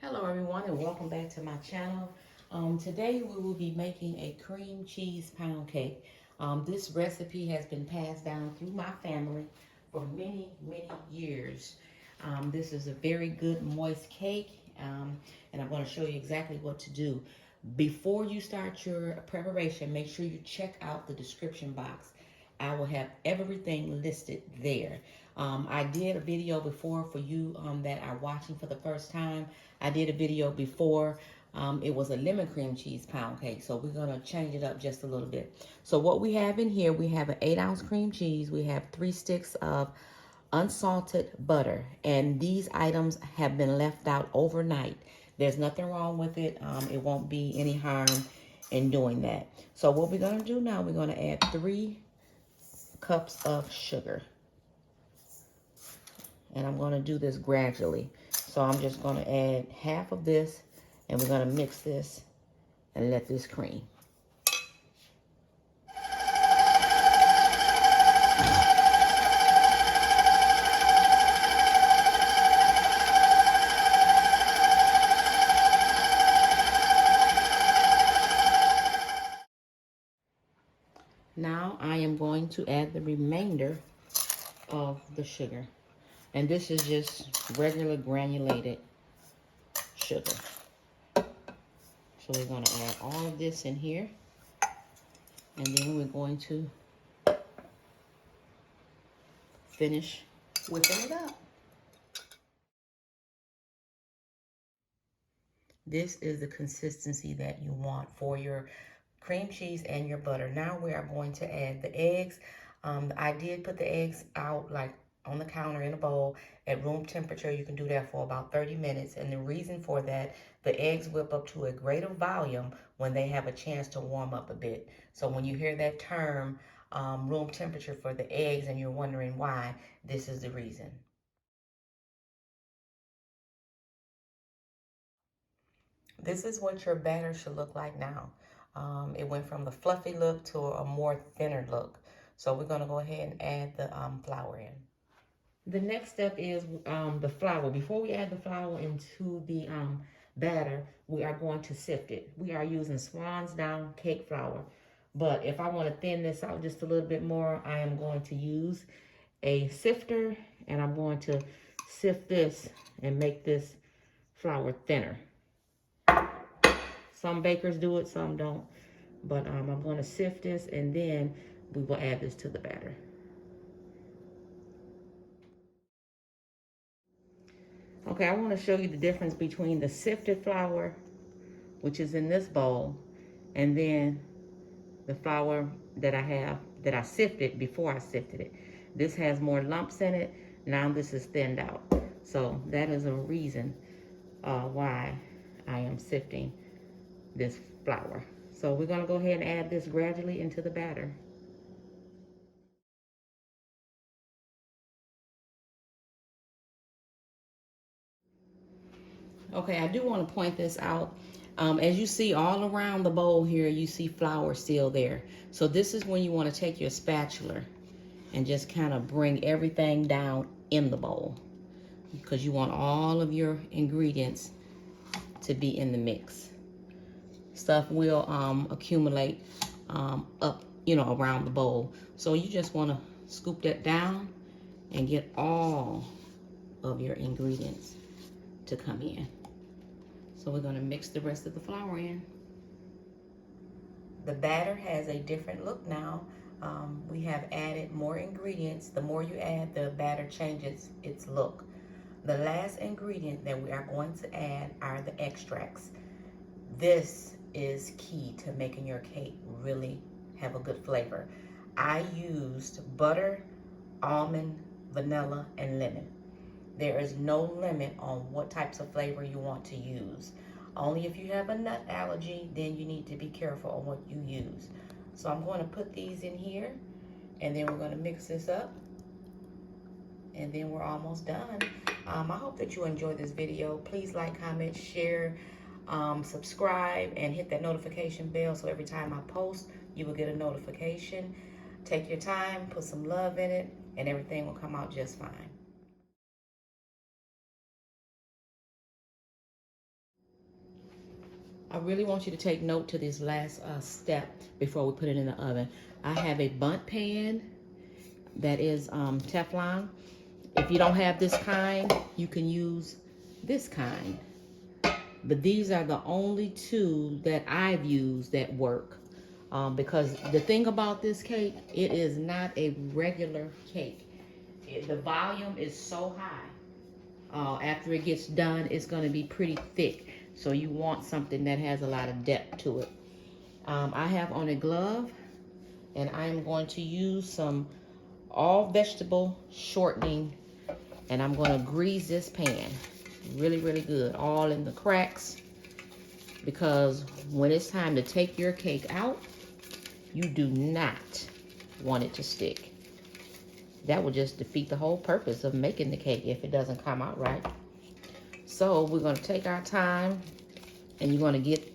Hello everyone and welcome back to my channel. Today we will be making a cream cheese pound cake. This recipe has been passed down through my family for many years. This is a very good moist cake, and I'm going to show you exactly what to do. Before you start your preparation, make sure you check out the description box. I will have everything listed there. I did a video before for you that are watching for the first time. I did a video before. It was a lemon cream cheese pound cake. So we're going to change it up just a little bit. So what we have in here, we have an 8-ounce cream cheese. We have 3 sticks of unsalted butter. And these items have been left out overnight. There's nothing wrong with it. It won't be any harm in doing that. So what we're going to do now, we're going to add 3 cups of sugar. And I'm going to do this gradually. So I'm just going to add half of this, and we're going to mix this and let this cream. Now I am going to add the remainder of the sugar. And this is just regular granulated sugar. So we're going to add all of this in here. And then we're going to finish whipping it up. This is the consistency that you want for your cream cheese and your butter. Now we are going to add the eggs. I did put the eggs out like on the counter in a bowl at room temperature. You can do that for about 30 minutes. And the reason for that, the eggs whip up to a greater volume when they have a chance to warm up a bit. So when you hear that term, room temperature for the eggs, and you're wondering why, this is the reason. This is what your batter should look like now. It went from the fluffy look to a more thinner look. So we're going to go ahead and add the flour in. The next step is the flour. Before we add the flour into the batter, we are going to sift it. We are using Swans Dawn cake flour. But if I want to thin this out just a little bit more, I am going to use a sifter, and I'm going to sift this and make this flour thinner. Some bakers do it, some don't. But I'm going to sift this, and then we will add this to the batter. Okay, I want to show you the difference between the sifted flour, which is in this bowl, and then the flour that I have, that I sifted before I sifted it. This has more lumps in it. Now this is thinned out. So that is a reason why I am sifting this flour. So we're going to go ahead and add this gradually into the batter. Okay, I do want to point this out. As you see all around the bowl here, you see flour still there. So this is when you want to take your spatula and just kind of bring everything down in the bowl, because you want all of your ingredients to be in the mix. Stuff will accumulate up, around the bowl. So you just want to scoop that down and get all of your ingredients to come in. So we're going to mix the rest of the flour in. The batter has a different look now. We have added more ingredients. The more you add, the batter changes its look. The last ingredient that we are going to add are the extracts. This is key to making your cake really have a good flavor. I used butter, almond, vanilla, and lemon. There is no limit on what types of flavor you want to use. Only if you have a nut allergy, then you need to be careful on what you use. So I'm going to put these in here, and then we're going to mix this up, and then we're almost done. I hope that you enjoyed this video. Please like, comment, share, subscribe, and hit that notification bell so every time I post, you will get a notification. Take your time, put some love in it, and everything will come out just fine. I really want you to take note to this last step before we put it in the oven. I have a bunt pan that is Teflon. If you don't have this kind, you can use this kind. But these are the only two that I've used that work. Because the thing about this cake, it is not a regular cake. The volume is so high. After it gets done, it's going to be pretty thick. So you want something that has a lot of depth to it. I have on a glove, and I'm going to use some all vegetable shortening, and I'm going to grease this pan really, really good, all in the cracks, because when it's time to take your cake out, you do not want it to stick. That will just defeat the whole purpose of making the cake if it doesn't come out right. So we're going to take our time, and you're going to get,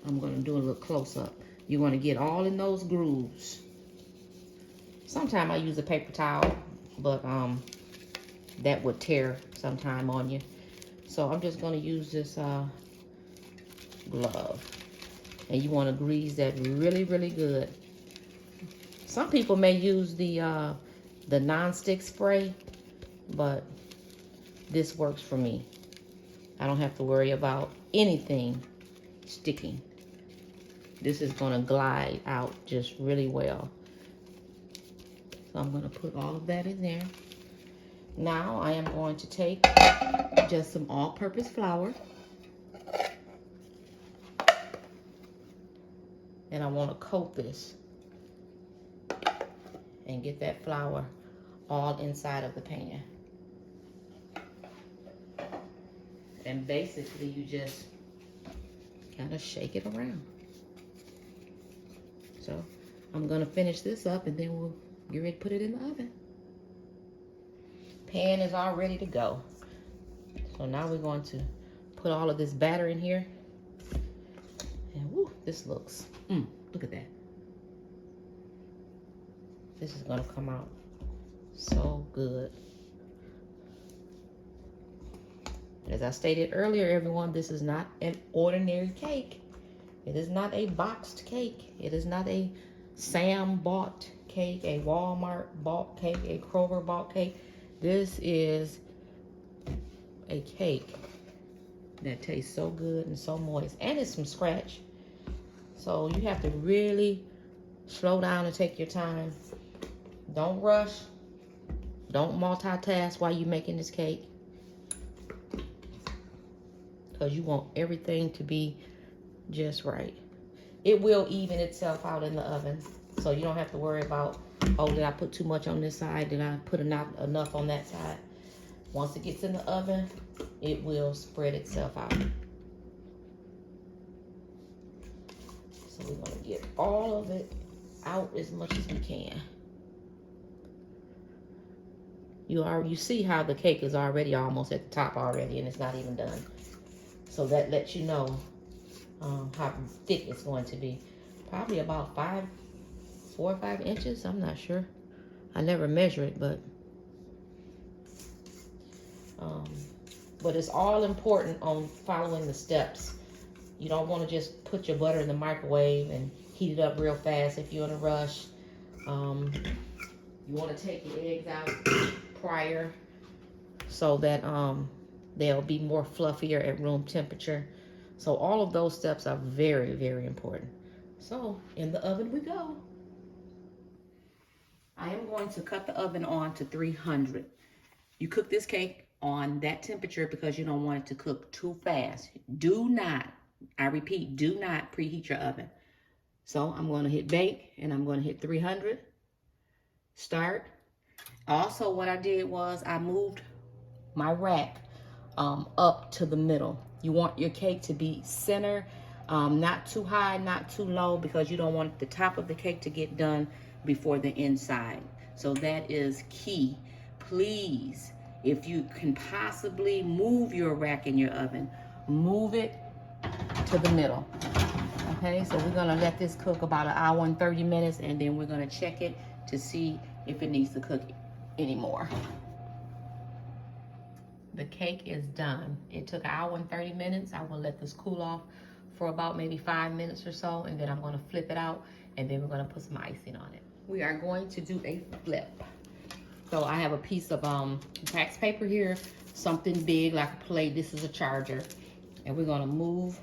I'm going to do a little close-up. You're going to get all in those grooves. Sometimes I use a paper towel, but that would tear sometime on you. So I'm just going to use this glove. And you want to grease that really, really good. Some people may use the non-stick spray, but this works for me. I don't have to worry about anything sticking. This is going to glide out just really well. So I'm going to put all of that in there. Now I am going to take just some all-purpose flour. And I want to coat this and get that flour all inside of the pan. And basically you just kind of shake it around. So I'm going to finish this up, and then we'll get ready to put it in the oven. Pan is all ready to go. So now we're going to put all of this batter in here. And woo, this looks, look at that. This is going to come out so good. As I stated earlier, everyone, this is not an ordinary cake. It is not a boxed cake. It is not a Sam bought cake, a Walmart bought cake, a Kroger bought cake. This is a cake that tastes so good and so moist. And it's from scratch. So you have to really slow down and take your time. Don't rush. Don't multitask while you're making this cake, because you want everything to be just right. It will even itself out in the oven, so you don't have to worry about, oh, did I put too much on this side? Did I put enough on that side? Once it gets in the oven, it will spread itself out. So we're going to get all of it out as much as we can. You see how the cake is already almost at the top already, and it's not even done. So that lets you know how thick it's going to be. Probably about 4 or 5 inches. I'm not sure. I never measure it, but it's all important on following the steps. You don't want to just put your butter in the microwave and heat it up real fast if you're in a rush. You want to take your eggs out prior so that they'll be more fluffier at room temperature. So all of those steps are very, very important. So in the oven we go. I am going to cut the oven on to 300. You cook this cake on that temperature because you don't want it to cook too fast. Do not, I repeat, do not preheat your oven. So I'm going to hit bake, and I'm going to hit 300. Start. Also, what I did was I moved my rack up to the middle. You want your cake to be center, not too high, not too low, because you don't want the top of the cake to get done before the inside. So that is key. Please, if you can possibly move your rack in your oven, move it to the middle. Okay, so we're gonna let this cook about 1 hour and 30 minutes, and then we're gonna check it to see if it needs to cook anymore. The cake is done. It took 1 hour and 30 minutes. I will let this cool off for about maybe 5 minutes or so, and then I'm gonna flip it out, and then we're gonna put some icing on it. We are going to do a flip. So I have a piece of wax paper here, something big like a plate. This is a charger. And we're gonna move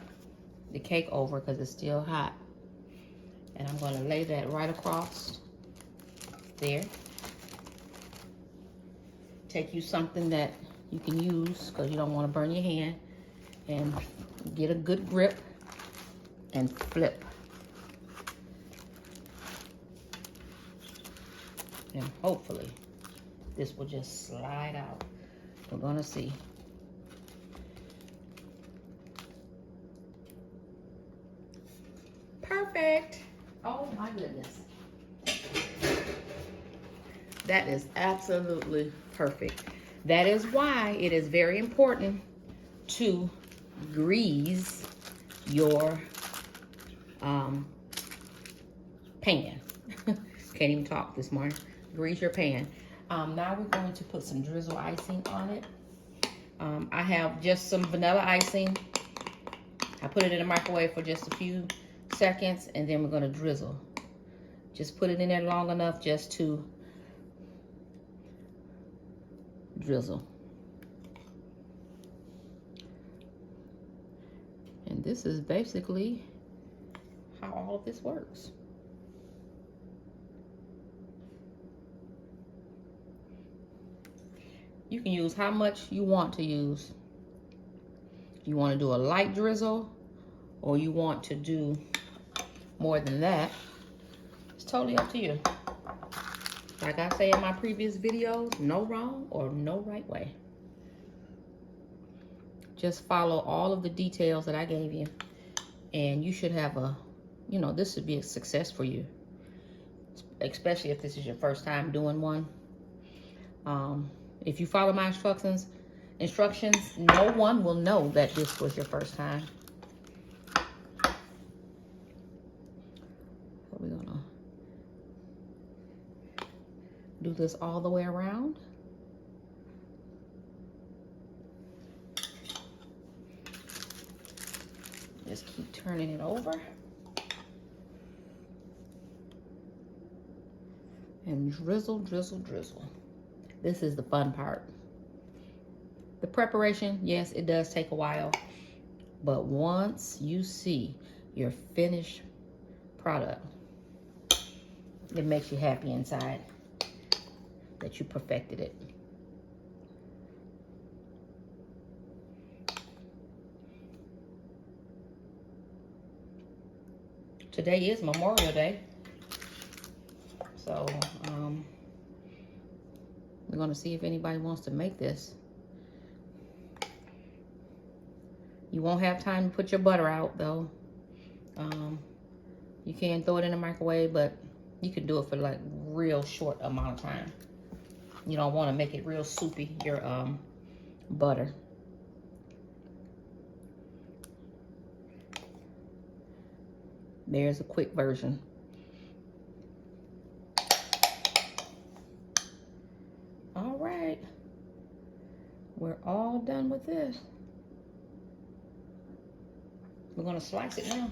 the cake over because it's still hot. And I'm gonna lay that right across there. Take you something that you can use because you don't want to burn your hand, and get a good grip and flip. And hopefully this will just slide out. We're gonna see. Perfect. Oh my goodness. That is absolutely perfect. That is why it is very important to grease your pan. Can't even talk this morning. Grease your pan. Now we're going to put some drizzle icing on it. I have just some vanilla icing. I put it in the microwave for just a few seconds, and then we're going to drizzle. Just put it in there long enough just to drizzle. And this is basically how all of this works. You can use how much you want to use. You want to do a light drizzle, or you want to do more than that. It's totally up to you. Like I say in my previous videos, no wrong or no right way. Just follow all of the details that I gave you, and you should have a, you know, this should be a success for you, especially if this is your first time doing one. If you follow my instructions, no one will know that this was your first time. So we're gonna do this all the way around. Just keep turning it over. And drizzle, drizzle, drizzle. This is the fun part. The preparation, yes, it does take a while. But once you see your finished product, it makes you happy inside that you perfected it. Today is Memorial Day. So, we're gonna see if anybody wants to make this. You won't have time to put your butter out though. You can throw it in the microwave, but you can do it for like real short amount of time. You don't want to make it real soupy, your butter. There's a quick version. All right, we're all done with this. We're gonna slice it now.